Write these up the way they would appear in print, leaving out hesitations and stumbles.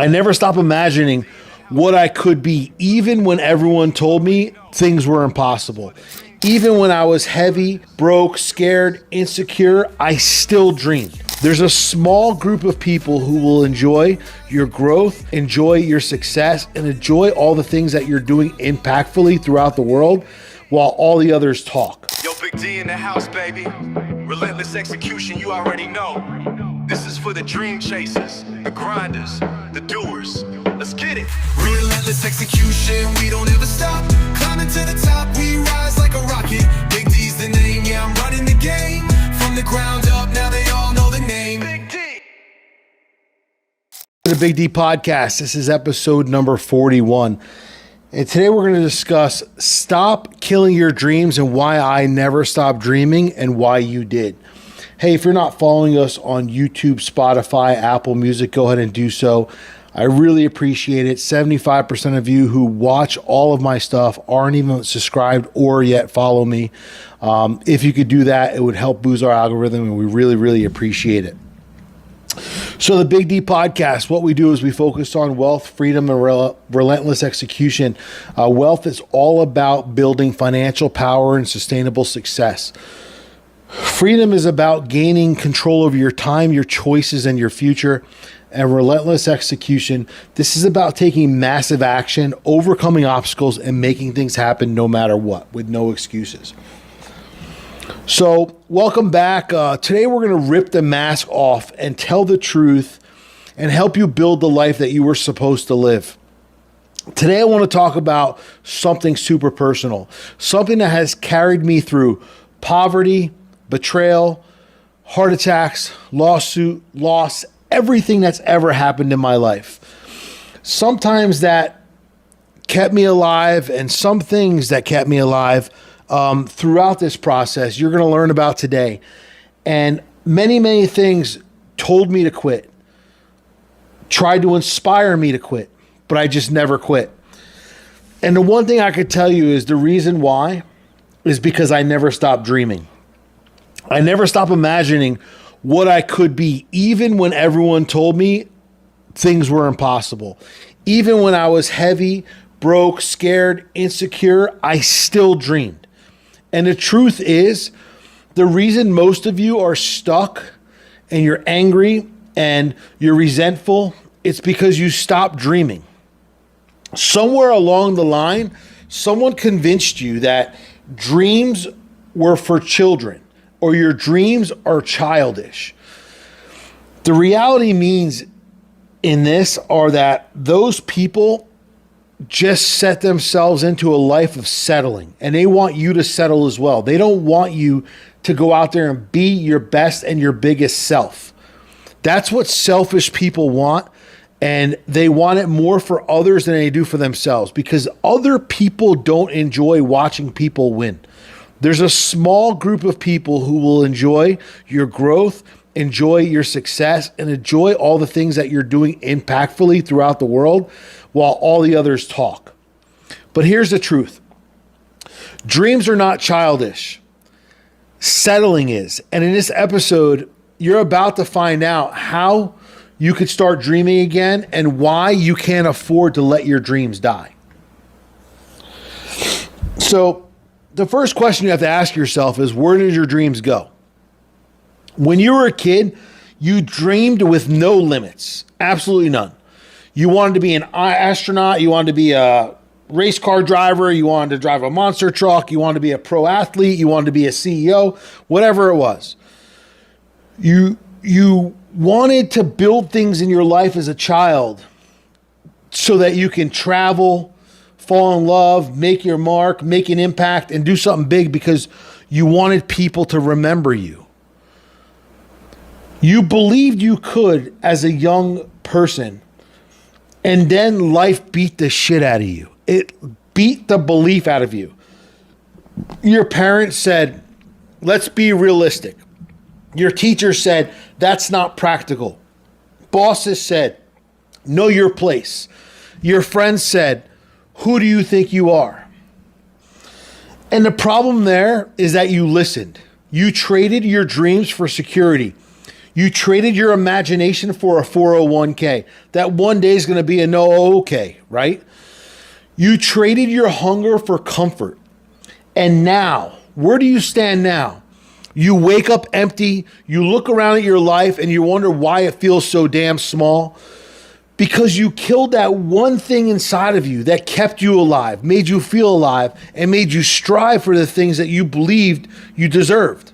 I never stop imagining what I could be, even when everyone told me things were impossible. Even when I was heavy, broke, scared, insecure, I still dreamed. There's a small group of people who will enjoy your growth, enjoy your success, and enjoy all the things that you're doing impactfully throughout the world while all the others talk. Yo, Big D in the house, baby. Relentless execution, you already know. This is for the dream chasers, the grinders, the doers. Let's get it. Relentless execution, we don't ever stop. Climbing to the top, we rise like a rocket. Big D's the name, yeah, I'm running the game. From the ground up, now they all know the name. Big D. The Big D Podcast. This is episode number 41. And today we're going to discuss stop killing your dreams and why I never stopped dreaming and why you did. Hey, if you're not following us on YouTube, Spotify, Apple Music, go ahead and do so. I really appreciate it. 75% of you who watch all of my stuff aren't even subscribed or yet follow me. If you could do that, it would help boost our algorithm, and we really, really appreciate it. So the Big D Podcast, what we do is we focus on wealth, freedom, and relentless execution. Wealth is all about building financial power and sustainable success. Freedom is about gaining control over your time, your choices, and your future. And relentless execution, this is about taking massive action, overcoming obstacles, and making things happen no matter what, with no excuses. So welcome back. Today we're going to rip the mask off and tell the truth and help you build the life that you were supposed to live. Today I want to talk about something super personal, something that has carried me through poverty, betrayal, heart attacks, lawsuit, loss, everything that's ever happened in my life. Sometimes that kept me alive, and some things that kept me alive throughout this process you're going to learn about today. And many, many things told me to quit, tried to inspire me to quit, but I just never quit. And the one thing I could tell you is the reason why is because I never stopped dreaming. I never stopped imagining what I could be, even when everyone told me things were impossible. Even when I was heavy, broke, scared, insecure, I still dreamed. And the truth is, the reason most of you are stuck and you're angry and you're resentful, it's because you stopped dreaming. Somewhere along the line, someone convinced you that dreams were for children, or your dreams are childish. The reality means in this are that those people just set themselves into a life of settling, and they want you to settle as well. They don't want you to go out there and be your best and your biggest self. That's what selfish people want, and they want it more for others than they do for themselves, because other people don't enjoy watching people win. There's a small group of people who will enjoy your growth, enjoy your success, and enjoy all the things that you're doing impactfully throughout the world while all the others talk. But here's the truth. Dreams are not childish. Settling is. And in this episode, you're about to find out how you could start dreaming again and why you can't afford to let your dreams die. So, the first question you have to ask yourself is, where did your dreams go? When you were a kid, you dreamed with no limits, absolutely none. You wanted to be an astronaut, you wanted to be a race car driver, you wanted to drive a monster truck, you wanted to be a pro athlete, you wanted to be a CEO, whatever it was. You wanted to build things in your life as a child so that you can travel, fall in love, make your mark, make an impact, and do something big because you wanted people to remember you. You believed you could as a young person, and then life beat the shit out of you. It beat the belief out of you. Your parents said, let's be realistic. Your teacher said, that's not practical. Bosses said, know your place. Your friends said, who do you think you are? And the problem there is that you listened. You traded your dreams for security. You traded your imagination for a 401k. That one day is going to be a no okay, right? You traded your hunger for comfort. And now, where do you stand now? You wake up empty, you look around at your life and you wonder why it feels so damn small. Because you killed that one thing inside of you that kept you alive, made you feel alive, and made you strive for the things that you believed you deserved.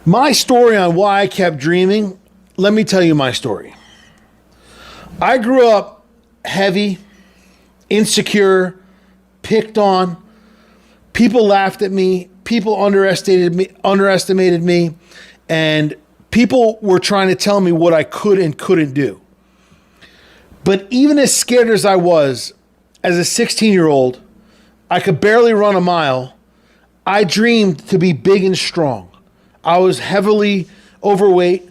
My story on why I kept dreaming, let me tell you my story. I grew up heavy, insecure, picked on. People laughed at me. People underestimated me, and people were trying to tell me what I could and couldn't do. But even as scared as I was, as a 16-year-old, I could barely run a mile. I dreamed to be big and strong. I was heavily overweight,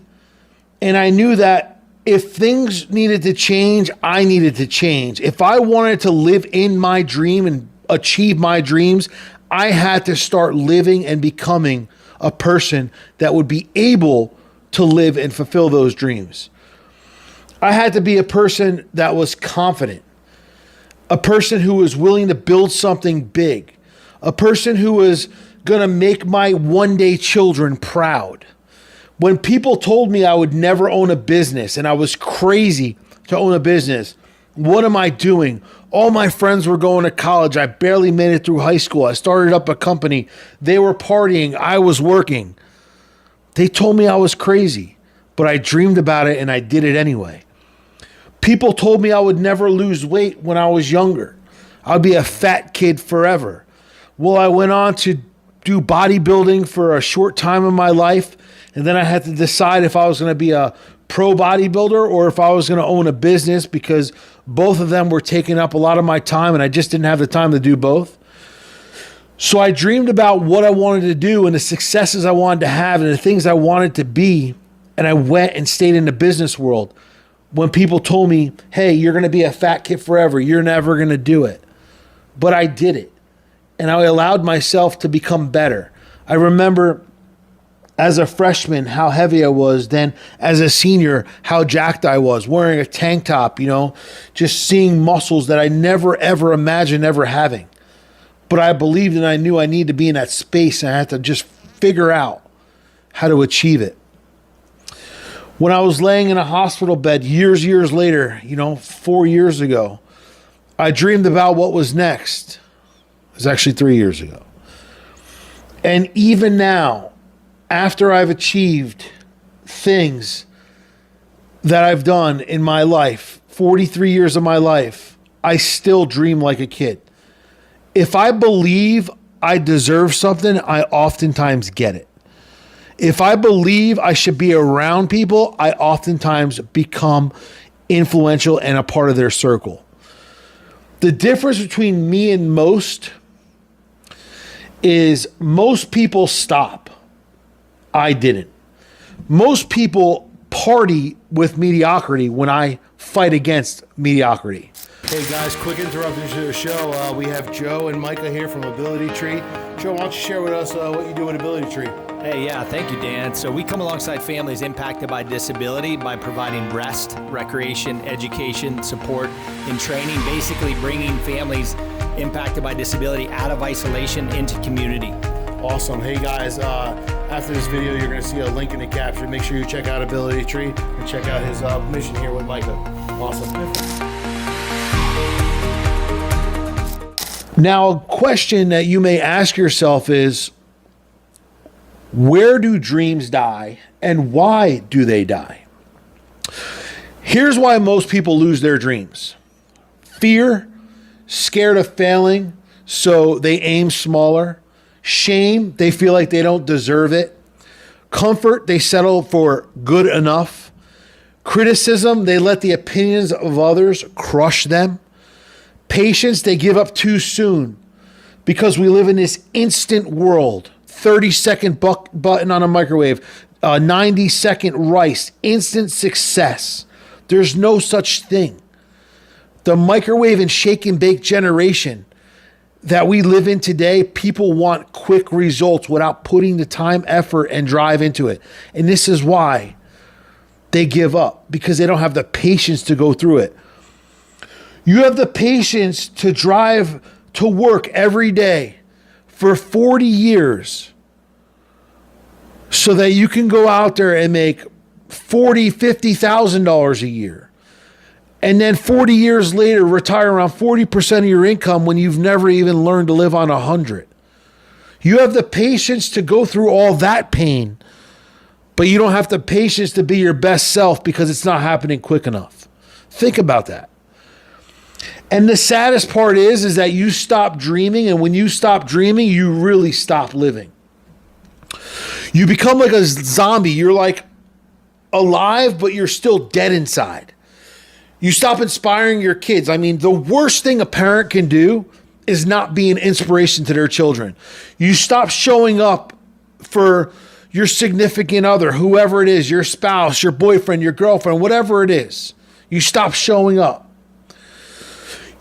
and I knew that if things needed to change, I needed to change. If I wanted to live in my dream and achieve my dreams, I had to start living and becoming a person that would be able to live and fulfill those dreams. I had to be a person that was confident, a person who was willing to build something big, a person who was going to make my one day children proud. When people told me I would never own a business and I was crazy to own a business, what am I doing? All my friends were going to college. I barely made it through high school. I started up a company. They were partying. I was working. They told me I was crazy, but I dreamed about it and I did it anyway. People told me I would never lose weight when I was younger. I'd be a fat kid forever. Well, I went on to do bodybuilding for a short time in my life, and then I had to decide if I was going to be a pro bodybuilder or if I was going to own a business, because both of them were taking up a lot of my time and I just didn't have the time to do both. So I dreamed about what I wanted to do and the successes I wanted to have and the things I wanted to be, and I went and stayed in the business world. When people told me, hey, you're going to be a fat kid forever, you're never going to do it. But I did it. And I allowed myself to become better. I remember as a freshman how heavy I was. Then as a senior, how jacked I was, wearing a tank top, just seeing muscles that I never, ever imagined ever having. But I believed and I knew I needed to be in that space, and I had to just figure out how to achieve it. When I was laying in a hospital bed years later, 4 years ago, I dreamed about what was next. It was actually 3 years ago. And even now, after I've achieved things that I've done in my life, 43 years of my life, I still dream like a kid. If I believe I deserve something, I oftentimes get it. If I believe I should be around people, I oftentimes become influential and a part of their circle. The difference between me and most is most people stop. I didn't. Most people party with mediocrity when I fight against mediocrity. Hey guys, quick interruption to the show. We have Joe and Micah here from Ability Tree. Joe, why don't you share with us what you do at Ability Tree? Hey, yeah, thank you, Dan. So we come alongside families impacted by disability by providing rest, recreation, education, support, and training, basically bringing families impacted by disability out of isolation into community. Awesome. Hey guys, after this video, you're going to see a link in the caption. Make sure you check out Ability Tree and check out his mission here with Micah. Awesome. Now, a question that you may ask yourself is, where do dreams die and why do they die? Here's why most people lose their dreams. Fear, scared of failing, so they aim smaller. Shame, they feel like they don't deserve it. Comfort, they settle for good enough. Criticism, they let the opinions of others crush them. Patience, they give up too soon because we live in this instant world. 30-second button on a microwave, 90-second rice, instant success. There's no such thing. The microwave and shake and bake generation, that we live in today, people want quick results without putting the time, effort, and drive into it. And this is why they give up, because they don't have the patience to go through it. You have the patience to drive to work every day for 40 years so that you can go out there and make $40,000, $50,000 a year. And then 40 years later, retire around 40% of your income when you've never even learned to live on 100. You have the patience to go through all that pain, but you don't have the patience to be your best self because it's not happening quick enough. Think about that. And the saddest part is that you stop dreaming, and when you stop dreaming, you really stop living. You become like a zombie. You're like alive, but you're still dead inside. You stop inspiring your kids. I mean, the worst thing a parent can do is not be an inspiration to their children. You stop showing up for your significant other, whoever it is, your spouse, your boyfriend, your girlfriend, whatever it is. You stop showing up.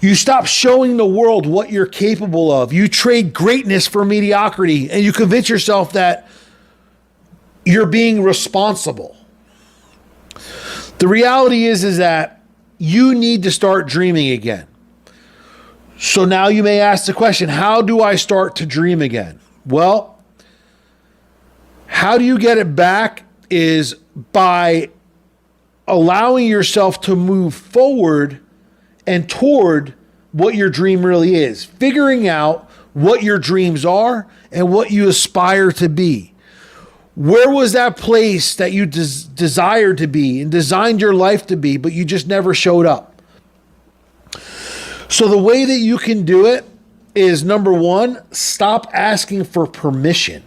You stop showing the world what you're capable of. You trade greatness for mediocrity, and you convince yourself that you're being responsible. The reality is that you need to start dreaming again. So now you may ask the question, how do I start to dream again? Well, how do you get it back is by allowing yourself to move forward and toward what your dream really is. Figuring out what your dreams are and what you aspire to be. Where was that place that you desired to be and designed your life to be, but you just never showed up? So the way that you can do it is, number one, stop asking for permission.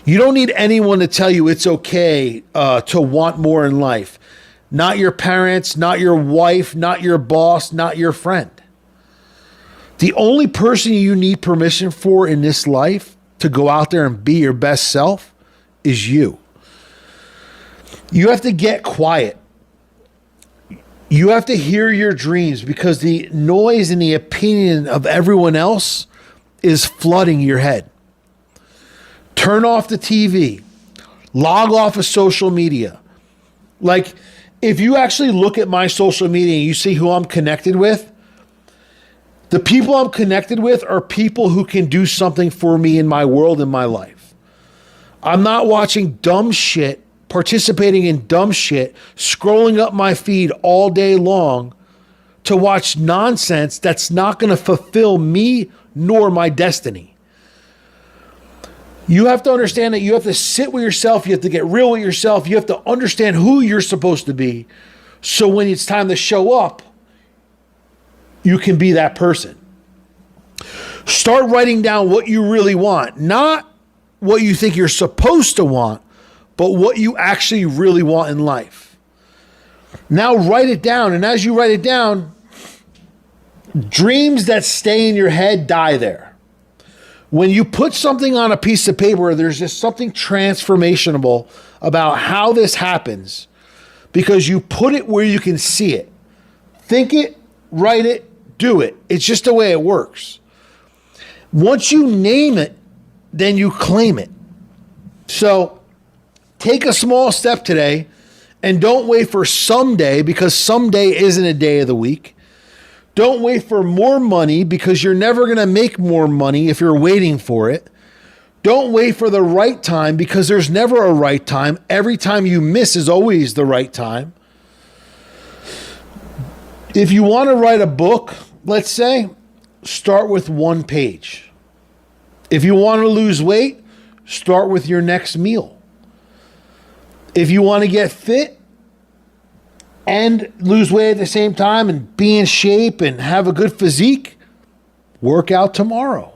You don't need anyone to tell you it's okay to want more in life. Not your parents, not your wife, not your boss, not your friend. The only person you need permission for in this life to go out there and be your best self is you. You have to get quiet. You have to hear your dreams, because the noise and the opinion of everyone else is flooding your head. Turn off the TV. Log off of social media. Like, if you actually look at my social media and you see who I'm connected with, the people I'm connected with are people who can do something for me in my world, in my life. I'm not watching dumb shit, participating in dumb shit, scrolling up my feed all day long to watch nonsense that's not going to fulfill me nor my destiny. You have to understand that you have to sit with yourself. You have to get real with yourself. You have to understand who you're supposed to be. So when it's time to show up, you can be that person. Start writing down what you really want. Not what you think you're supposed to want, but what you actually really want in life. Now write it down. And as you write it down, dreams that stay in your head die there. When you put something on a piece of paper, there's just something transformational about how this happens, because you put it where you can see it. Think it, write it, do it. It's just the way it works. Once you name it, then you claim it. So take a small step today, and don't wait for someday, because someday isn't a day of the week. Don't wait for more money, because you're never going to make more money if you're waiting for it. Don't wait for the right time, because there's never a right time. Every time you miss is always the right time. If you want to write a book, let's say, start with 1 page. If you want to lose weight, start with your next meal. If you want to get fit and lose weight at the same time and be in shape and have a good physique, work out tomorrow.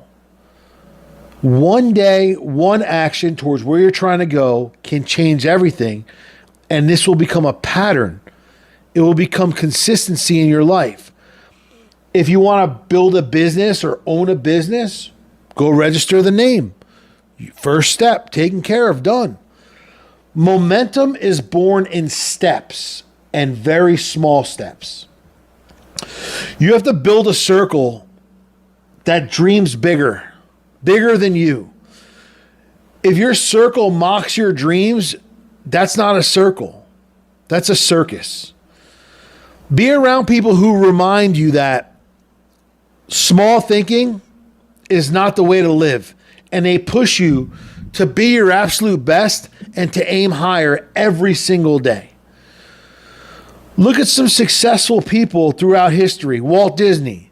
One day, one action towards where you're trying to go can change everything, and this will become a pattern. It will become consistency in your life. If you want to build a business or own a business, go register the name. First step, taken care of, done. Momentum is born in steps, and very small steps. You have to build a circle that dreams bigger than you. If your circle mocks your dreams, that's not a circle. That's a circus. Be around people who remind you that small thinking is not the way to live, and they push you to be your absolute best and to aim higher every single day. Look at some successful people throughout history. Walt Disney,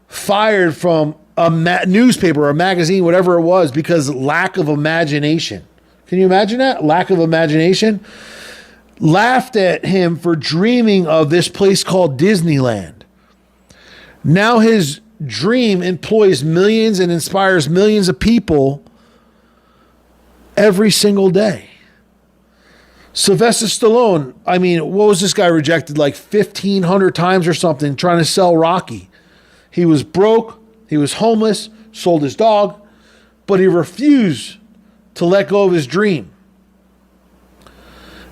fired from a newspaper or a magazine, whatever it was, because lack of imagination. Can you imagine that? Lack of imagination. Laughed at him for dreaming of this place called Disneyland. Now his dream employs millions and inspires millions of people every single day. Sylvester Stallone, I mean, what was this guy rejected like 1,500 times or something trying to sell Rocky? He was broke, he was homeless, sold his dog, but he refused to let go of his dream.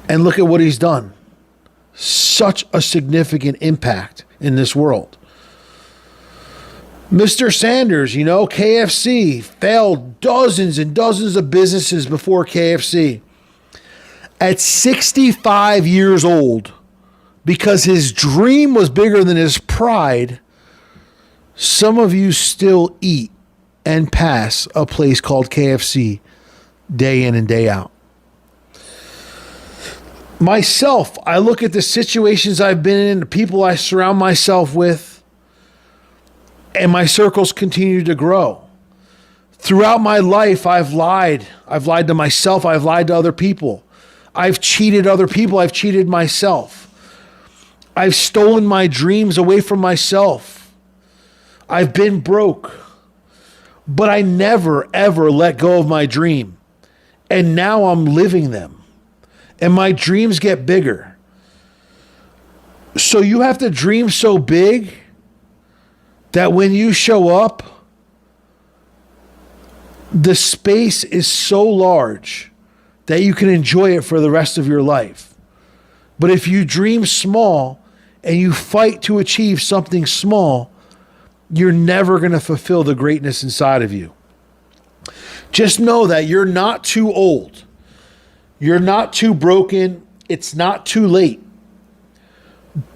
And look at what he's done. Such a significant impact in this world. Mr. Sanders, KFC failed dozens and dozens of businesses before KFC. At 65 years old, because his dream was bigger than his pride, some of you still eat and pass a place called KFC day in and day out. Myself, I look at the situations I've been in, the people I surround myself with, and my circles continue to grow. Throughout my life, I've lied. I've lied to myself. I've lied to other people. I've cheated other people. I've cheated myself. I've stolen my dreams away from myself. I've been broke. But I never, ever let go of my dream. And now I'm living them. And my dreams get bigger. So you have to dream so big that when you show up, the space is so large that you can enjoy it for the rest of your life. But if you dream small and you fight to achieve something small, you're never going to fulfill the greatness inside of you. Just know that you're not too old. You're not too broken. It's not too late.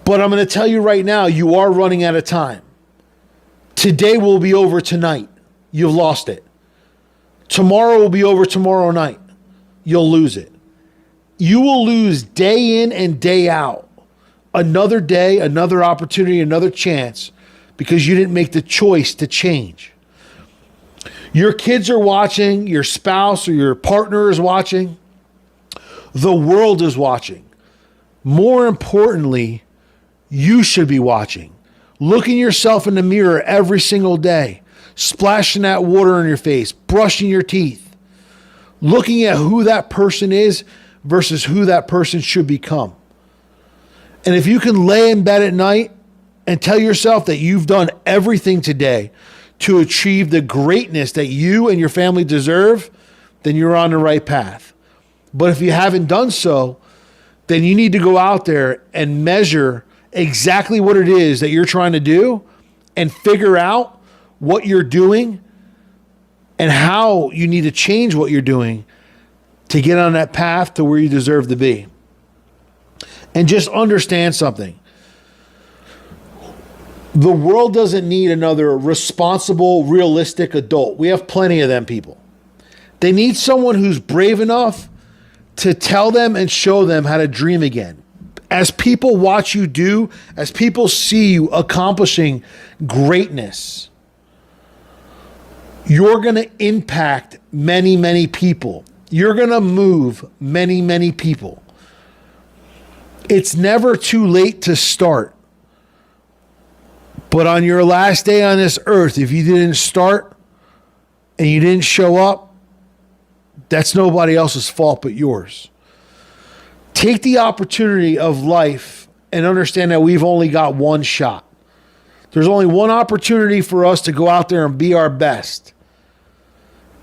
But I'm going to tell you right now, you are running out of time. Today will be over tonight. You've lost it. Tomorrow will be over tomorrow night. You'll lose it. You will lose day in and day out. Another day, another opportunity, another chance, because you didn't make the choice to change. Your kids are watching, your spouse or your partner is watching. The world is watching. More importantly, you should be watching. Looking yourself in the mirror every single day, splashing that water in your face, brushing your teeth, looking at who that person is versus who that person should become. And if you can lay in bed at night and tell yourself that you've done everything today to achieve the greatness that you and your family deserve, then you're on the right path. But if you haven't done so, then you need to go out there and measure exactly what it is that you're trying to do and figure out what you're doing and how you need to change what you're doing to get on that path to where you deserve to be. And just understand something. The world doesn't need another responsible, realistic adult. We have plenty of them people. They need someone who's brave enough to tell them and show them how to dream again. As people watch you do, as people see you accomplishing greatness, you're going to impact many, many people. You're going to move many, many people. It's never too late to start. But on your last day on this earth, if you didn't start and you didn't show up, that's nobody else's fault but yours. Take the opportunity of life and understand that we've only got one shot. There's only one opportunity for us to go out there and be our best.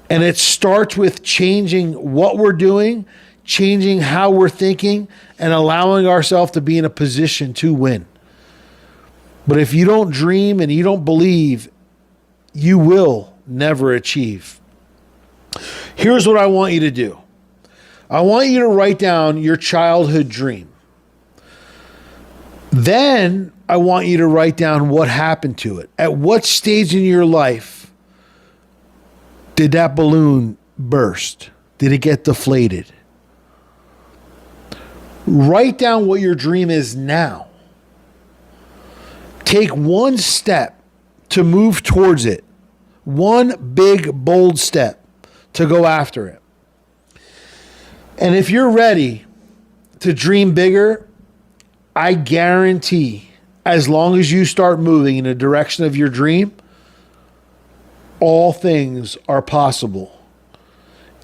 And it starts with changing what we're doing, changing how we're thinking, and allowing ourselves to be in a position to win. But if you don't dream and you don't believe, you will never achieve. Here's what I want you to do. I want you to write down your childhood dream. Then I want you to write down what happened to it. At what stage in your life did that balloon burst? Did it get deflated? Write down what your dream is now. Take one step to move towards it. One big, bold step to go after it. And if you're ready to dream bigger, I guarantee, as long as you start moving in the direction of your dream, all things are possible.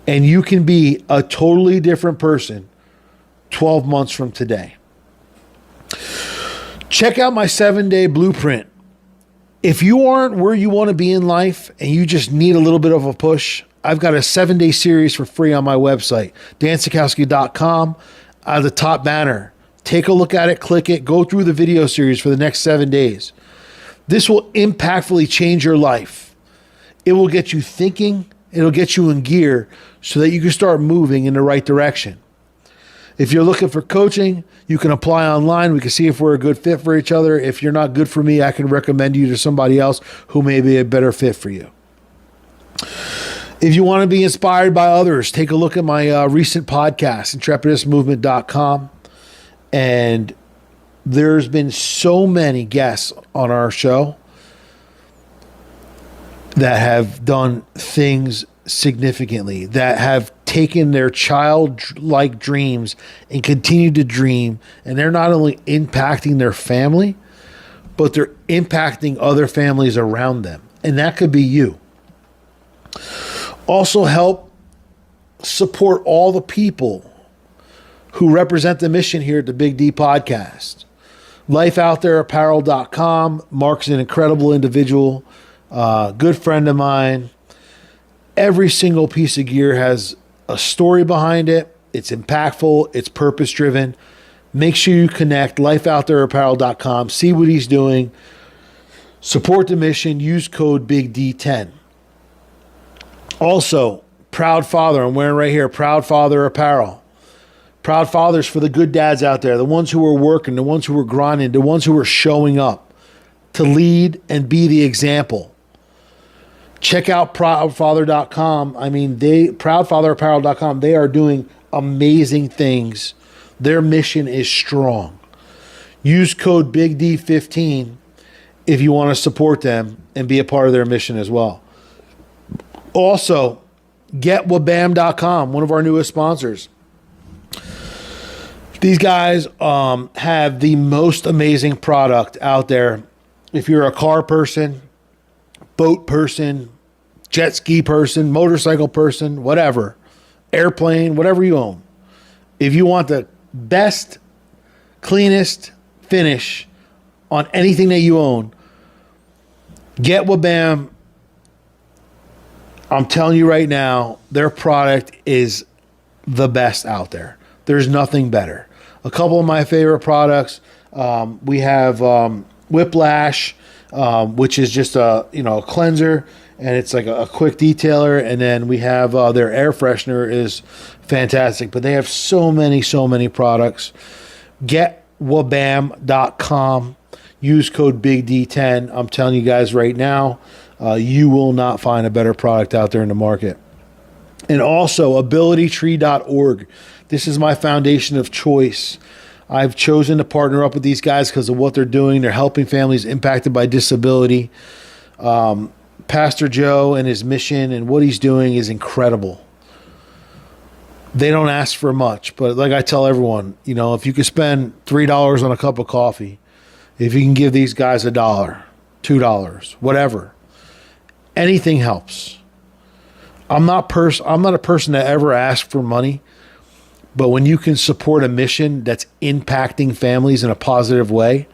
And you can be a totally different person 12 months from today. Check out my 7-day blueprint. If you aren't where you want to be in life and you just need a little bit of a push, I've got a 7-day series for free on my website, dansikowski.com. The top banner. Take a look at it, click it, go through the video series for the next 7 days. This will impactfully change your life. It will get you thinking. It'll get you in gear so that you can start moving in the right direction. If you're looking for coaching, you can apply online. We can see if we're a good fit for each other. If you're not good for me, I can recommend you to somebody else who may be a better fit for you. If you want to be inspired by others, take a look at my recent podcast, intrepidistmovement.com. And there's been so many guests on our show that have done things significantly, that have taken their childlike dreams and continued to dream. And they're not only impacting their family, but they're impacting other families around them. And that could be you. Also help support all the people who represent the mission here at the Big D Podcast. LifeOutThereApparel.com. Mark's an incredible individual, good friend of mine. Every single piece of gear has a story behind it. It's impactful. It's purpose-driven. Make sure you connect. LifeOutThereApparel.com. See what he's doing. Support the mission. Use code BIGD10. Also, Proud Father. I'm wearing right here, Proud Father Apparel. Proud fathers for the good dads out there, the ones who are working, the ones who are grinding, the ones who are showing up to lead and be the example. Check out proudfather.com. Proudfatherapparel.com. They are doing amazing things. Their mission is strong. Use code BIGD15 if you want to support them and be a part of their mission as well. Also, getwabam.com, one of our newest sponsors. These guys have the most amazing product out there. If you're a car person, boat person, jet ski person, motorcycle person, whatever, airplane, whatever you own. If you want the best, cleanest finish on anything that you own, Get Wabam. I'm telling you right now, their product is the best out there. There's nothing better. A couple of my favorite products, we have Whiplash, which is just a cleanser, and it's like a quick detailer. And then we have their air freshener is fantastic. But they have so many products. GetWabam.com. Use code BIGD10. I'm telling you guys right now, you will not find a better product out there in the market. And also abilitytree.org. This is my foundation of choice. I've chosen to partner up with these guys because of what they're doing. They're helping families impacted by disability. Pastor Joe and his mission and what he's doing is incredible. They don't ask for much, but like I tell everyone, if you could spend $3 on a cup of coffee, if you can give these guys $1, $2, whatever, anything helps. I'm not a person that ever asks for money, but when you can support a mission that's impacting families in a positive way,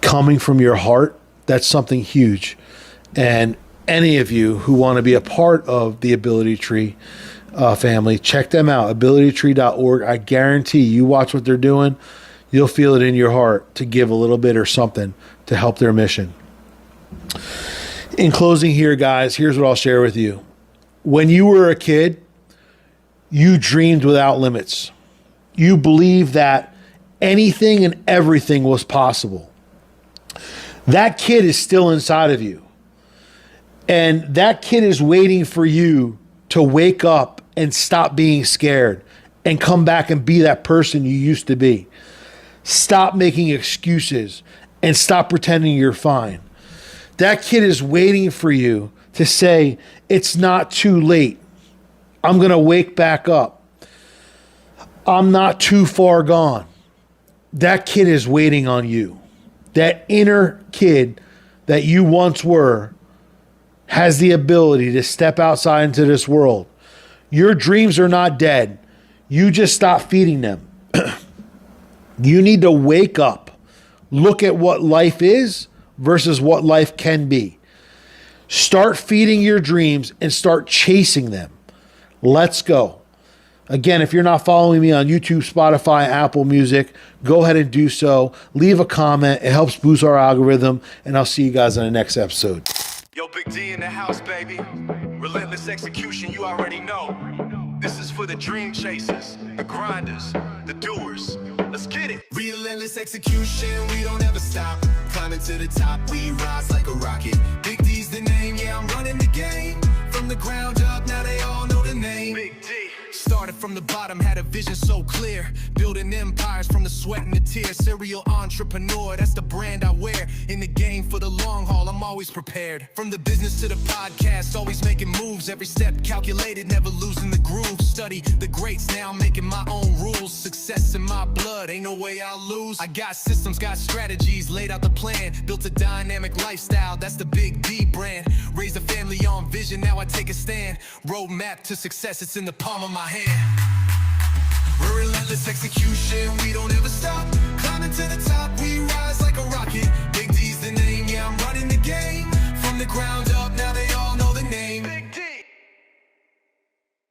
coming from your heart, that's something huge. And any of you who want to be a part of the Ability Tree family, check them out, abilitytree.org. I guarantee you watch what they're doing, you'll feel it in your heart to give a little bit or something to help their mission. In closing here, guys, here's what I'll share with you. When you were a kid, you dreamed without limits. You believed that anything and everything was possible. That kid is still inside of you. And that kid is waiting for you to wake up and stop being scared and come back and be that person you used to be. Stop making excuses and stop pretending you're fine. That kid is waiting for you to say, it's not too late. I'm going to wake back up. I'm not too far gone. That kid is waiting on you. That inner kid that you once were has the ability to step outside into this world. Your dreams are not dead. You just stop feeding them. You need to wake up. Look at what life is versus what life can be. Start feeding your dreams and start chasing them. Let's go. Again, if you're not following me on YouTube, Spotify, Apple Music, go ahead and do so. Leave a comment. It helps boost our algorithm. And I'll see you guys on the next episode. Yo, Big D in the house, baby. Relentless execution, you already know. This is for the dream chasers, the grinders, the doers. Let's get it. Relentless execution, we don't ever stop. Climbing to the top, we rise like a rocket. Big D's the name, yeah, I'm running the game. From the ground up, now they all know the name. Big D. Started from the bottom, had a vision so clear. Building empires from the sweat and the tears. Serial entrepreneur, that's the brand I wear. In the game for the long haul, I'm always prepared. From the business to the podcast, always making moves. Every step calculated, never losing the groove. Study the greats, now I'm making my own rules. Success in my blood, ain't no way I'll lose. I got systems, got strategies, laid out the plan. Built a dynamic lifestyle, that's the Big D brand. Raised a family on vision, now I take a stand. Roadmap to success, it's in the palm of my hand. We're relentless execution, we don't ever stop. Climbing to the top, we rise like a rocket. Big D's the name, yeah, I'm running the game. From the ground up, now